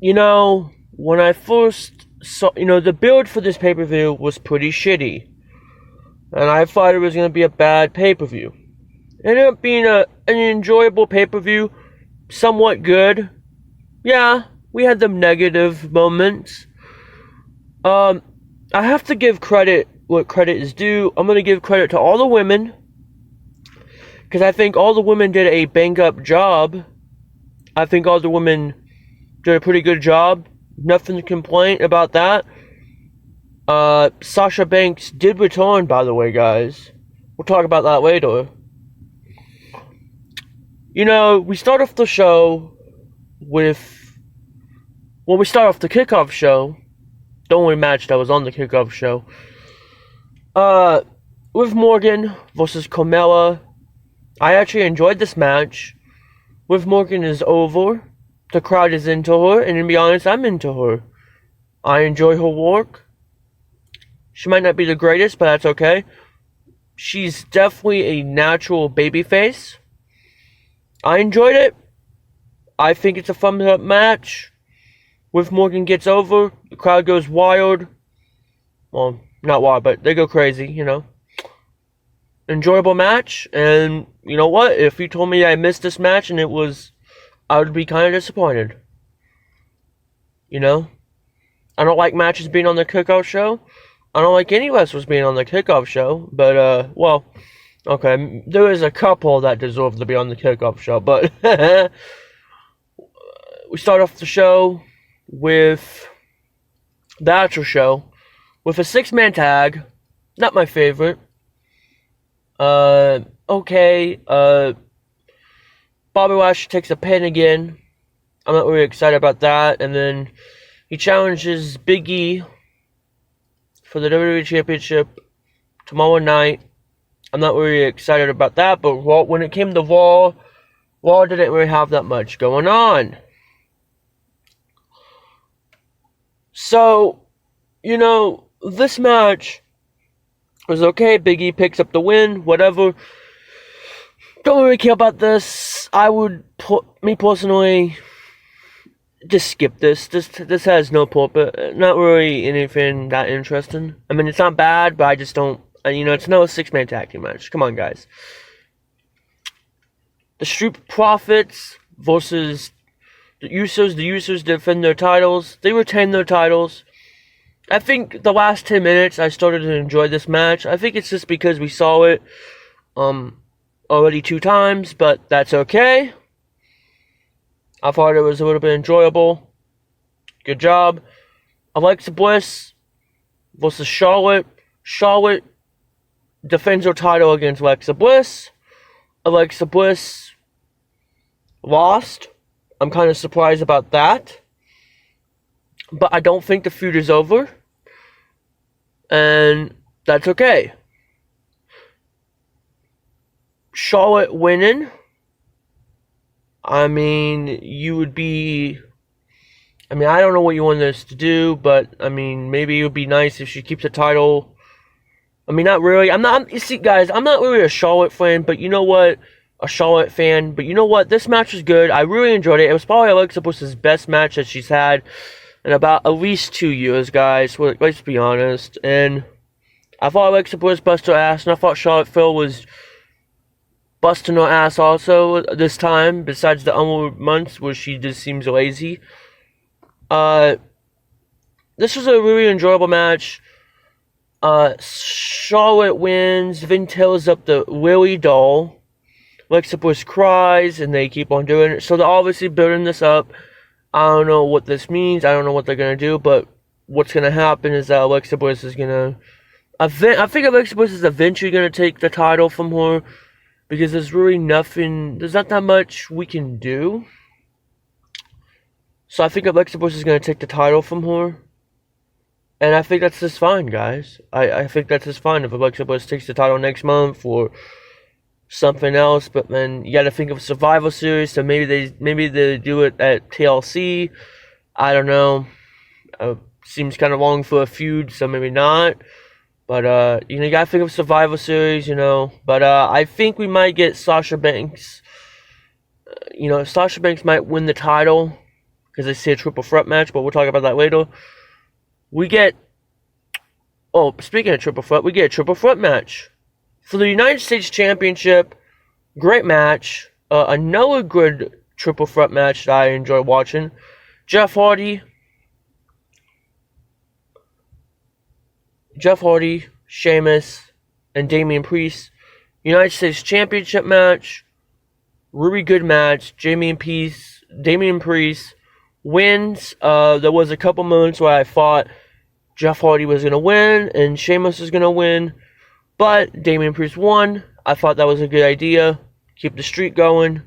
When I first saw, the build for this pay-per-view was pretty shitty. And I thought it was going to be a bad pay-per-view. It ended up being an enjoyable pay-per-view, somewhat good. Yeah, we had them negative moments. I have to give credit what credit is due. I'm going to give credit to all the women, because I think all the women did a bang-up job. I think all the women did a pretty good job. Nothing to complain about that. Sasha Banks did return, by the way, guys. We'll talk about that later. We start off the show with... Well, we start off the kickoff show. The only match that was on the kickoff show. With Morgan versus Carmella. I actually enjoyed this match. With Morgan is over. The crowd is into her, and to be honest, I'm into her. I enjoy her work. She might not be the greatest, but that's okay. She's definitely a natural babyface. I enjoyed it. I think it's a thumbs up match. With Morgan gets over, the crowd goes wild. Well, not wild, but they go crazy, Enjoyable match, and you know what? If you told me I missed this match and I would be kind of disappointed. I don't like matches being on the kickoff show. I don't like any wrestlers being on the kickoff show, but, okay, there is a couple that deserve to be on the kickoff show, but we start off the show with the actual show with a 6-man tag. Not my favorite. Okay, Bobby Lashley takes a pin again. I'm not really excited about that, and then he challenges Big E for the WWE Championship tomorrow night. I'm not really excited about that, but when it came to Raw didn't really have that much going on. So, this match was okay. Big E picks up the win, whatever. Don't really care about this. I would, me personally, just skip this. This has no purpose. Not really anything that interesting. I mean, it's not bad, but I just don't. It's no 6-man tag team match. Come on, guys. The Street Profits versus the Usos. The Usos defend their titles. They retain their titles. I think the last 10 minutes I started to enjoy this match. I think it's just because we saw it already 2 times, but that's okay. I thought it was a little bit enjoyable. Good job. Alexa Bliss versus Charlotte. Charlotte defends her title against Alexa Bliss. Alexa Bliss lost. I'm kind of surprised about that. But I don't think the feud is over. And that's okay. Charlotte winning. I mean, I don't know what you want this to do, but, maybe it would be nice if she keeps the title. Not really. You see, guys, I'm not really a Charlotte fan, but you know what? A Charlotte fan, but you know what? This match was good. I really enjoyed it. It was probably Alexa Bliss's best match that she's had in about at least 2 years, guys. Let's be honest. And I thought Alexa Bliss busted her ass, and I thought Charlotte Flair was busting her ass also this time, besides the onward months where she just seems lazy. This was a really enjoyable match. Charlotte wins, then tears up the Willie doll. Alexa Bliss cries, and they keep on doing it. So they're obviously building this up. I don't know what this means. I don't know what they're going to do, but what's going to happen is that Alexa Bliss is going to... I think Alexa Bliss is eventually going to take the title from her, because there's not that much we can do. So I think Alexa Bliss is going to take the title from her. And I think that's just fine, guys. I think that's just fine if Alexa Bliss takes the title next month or something else. But then you got to think of Survivor Series, so maybe they do it at TLC. I don't know. Seems kind of long for a feud, so maybe not. But, you got to think of Survivor Series, But I think we might get Sasha Banks. Sasha Banks might win the title. because I see a triple threat match, but we'll talk about that later. We get, oh, speaking of triple threat, we get a triple threat match for the United States Championship. Great match. Another good triple threat match that I enjoy watching. Jeff Hardy, Sheamus, and Damian Priest. United States Championship match. Really good match. Damian Priest wins. There was a couple moments where I thought Jeff Hardy was going to win and Sheamus was going to win. But Damian Priest won. I thought that was a good idea. Keep the streak going.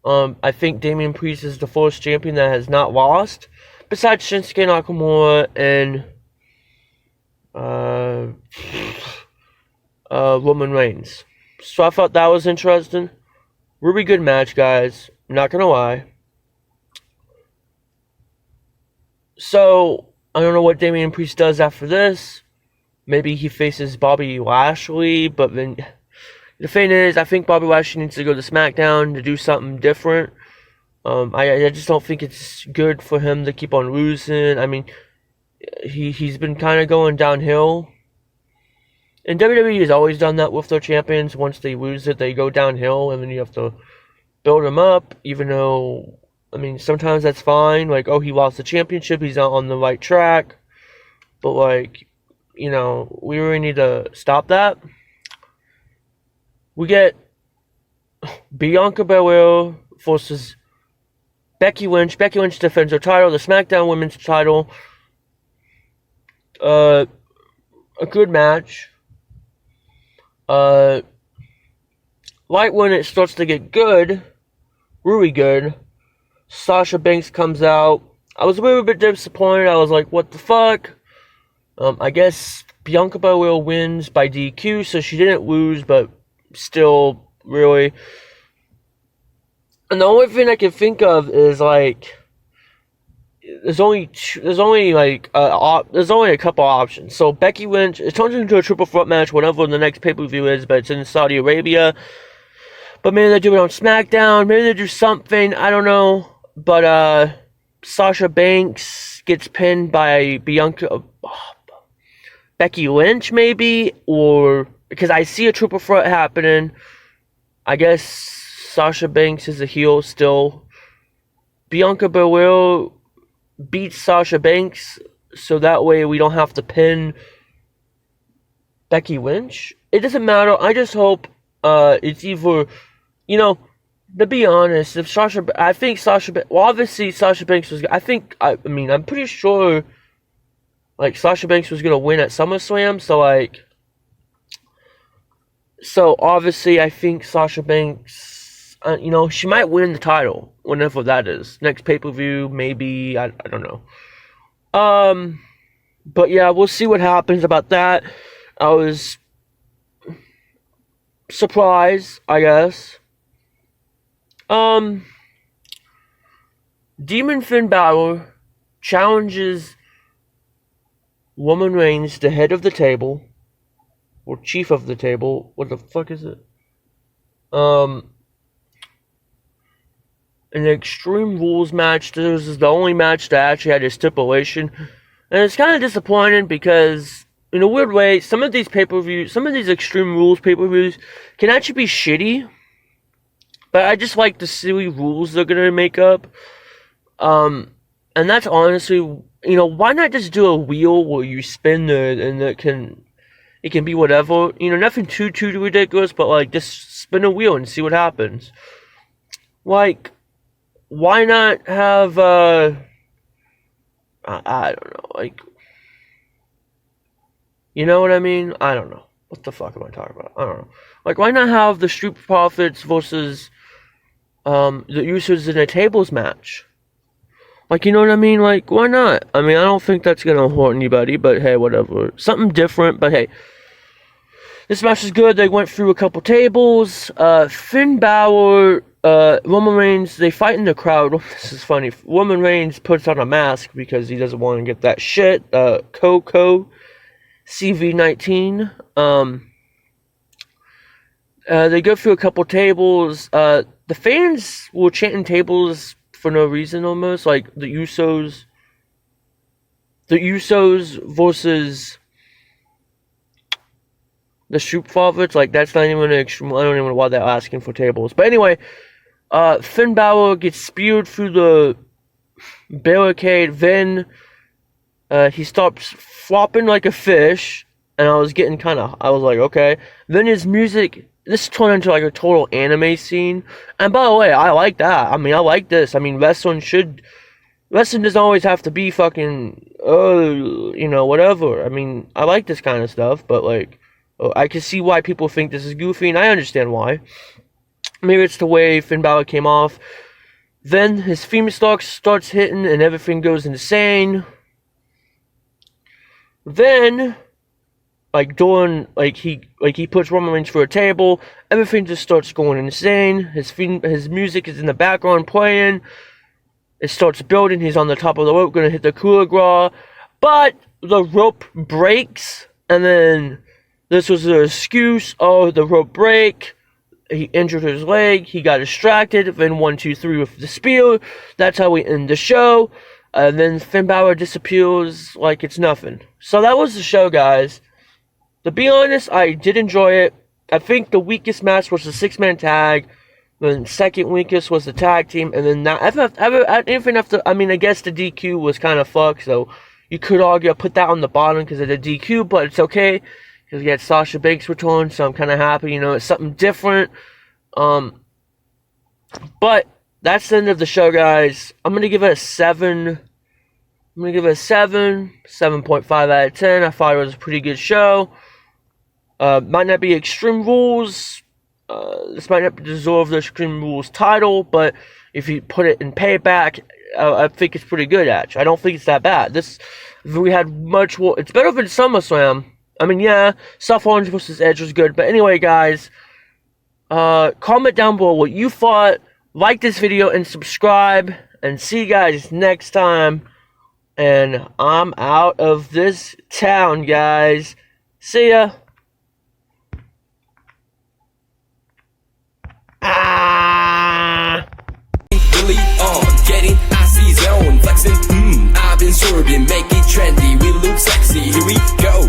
I think Damian Priest is the first champion that has not lost, besides Shinsuke Nakamura and Roman Reigns. So I thought that was interesting. Really good match, guys. Not gonna lie. So I don't know what Damian Priest does after this. Maybe he faces Bobby Lashley, but then the thing is, I think Bobby Lashley needs to go to SmackDown to do something different. I just don't think it's good for him to keep on losing. I mean, he's been kind of going downhill. And WWE has always done that with their champions. Once they lose it, they go downhill, and then you have to build them up, even though, I mean, sometimes that's fine. Like, oh, he lost the championship, he's not on the right track. But, like, you know, we really need to stop that. We get Bianca Belair versus Becky Lynch. Becky Lynch defends her title, the SmackDown Women's title. A good match. Right when it starts to get good, really good, Sasha Banks comes out. I was a little bit disappointed. I was like, what the fuck? I guess Bianca Belair wins by DQ, so she didn't lose, but still, really. And the only thing I can think of is, like, there's only a couple options. So Becky Lynch, it turns into a triple threat match whenever the next pay-per-view is, but it's in Saudi Arabia. But maybe they do it on SmackDown, maybe they do something, I don't know. But Sasha Banks gets pinned by Becky Lynch, maybe, or because I see a triple threat happening. I guess Sasha Banks is a heel still. Bianca Belair beats Sasha Banks, so that way we don't have to pin Becky Lynch. It doesn't matter. I just hope it's either, you know, to be honest, if obviously Sasha Banks was, I'm pretty sure, like, Sasha Banks was gonna win at SummerSlam, so obviously I think Sasha Banks, she might win the title, whenever that is. Next pay-per-view, maybe, I don't know. But yeah, we'll see what happens about that. I was surprised, I guess. Demon Finn Balor challenges Roman Reigns, the head of the table, or chief of the table. What the fuck is it? An Extreme Rules match. This is the only match that actually had a stipulation. And it's kind of disappointing because, in a weird way, some of these pay-per-views, some of these Extreme Rules pay-per-views can actually be shitty. But I just like the silly rules they're going to make up. And that's honestly, why not just do a wheel where you spin and it can be whatever. Nothing too ridiculous, but, like, just spin a wheel and see what happens. Like, why not have, I don't know, like, you know what I mean? I don't know. What the fuck am I talking about? I don't know. Like, why not have the Street Profits versus, the Usos in a tables match? Like, you know what I mean? Like, why not? I mean, I don't think that's gonna hurt anybody, but hey, whatever. Something different, but hey. This match is good. They went through a couple tables. Finn Balor, Roman Reigns, they fight in the crowd. This is funny. Roman Reigns puts on a mask because he doesn't want to get that shit. Coco, CV19. They go through a couple tables. The fans were chanting tables for no reason almost. Like the Usos versus the Shoot Profits. Like that's not even an extreme. I don't even know why they're asking for tables. But anyway, Finn Balor gets spewed through the barricade. Then he stops flopping like a fish, and I was like, okay. Then his music. This turned into like a total anime scene. And by the way, I like that. I mean, I like this. I mean, wrestling doesn't always have to be fucking, whatever. I mean, I like this kind of stuff, but like, I can see why people think this is goofy, and I understand why. Maybe it's the way Finn Balor came off. Then his theme starts hitting, and everything goes insane. Then, he puts Roman Reigns for a table. Everything just starts going insane. His music is in the background playing. It starts building. He's on the top of the rope, gonna hit the coup de grace, but the rope breaks. And then this was the excuse. Oh, the rope break. He injured his leg. He got distracted. Then 1, 2, 3 with the spear. That's how we end the show. And then Finn Balor disappears like it's nothing. So that was the show, guys. To be honest, I did enjoy it. I think the weakest match was the 6-man tag. The second weakest was the tag team. And then I guess the DQ was kind of fucked. So you could argue I put that on the bottom because of the DQ. But it's okay. Because we had Sasha Banks return. So I'm kind of happy. It's something different. But that's the end of the show, guys. I'm going to give it a 7. I'm going to give it a 7.5 out of 10. I thought it was a pretty good show. Might not be Extreme Rules. This might not deserve the Extreme Rules title, but if you put it in Payback, I think it's pretty good, actually. I don't think it's that bad. We had much more. It's better than SummerSlam. I mean, yeah, Seth Rollins versus Edge was good. But anyway, guys, comment down below what you thought. Like this video and subscribe. And see you guys next time. And I'm out of this town, guys. See ya. Really getting icy zone, flexing. I've been swerving, make it trendy. We look sexy. Here we go.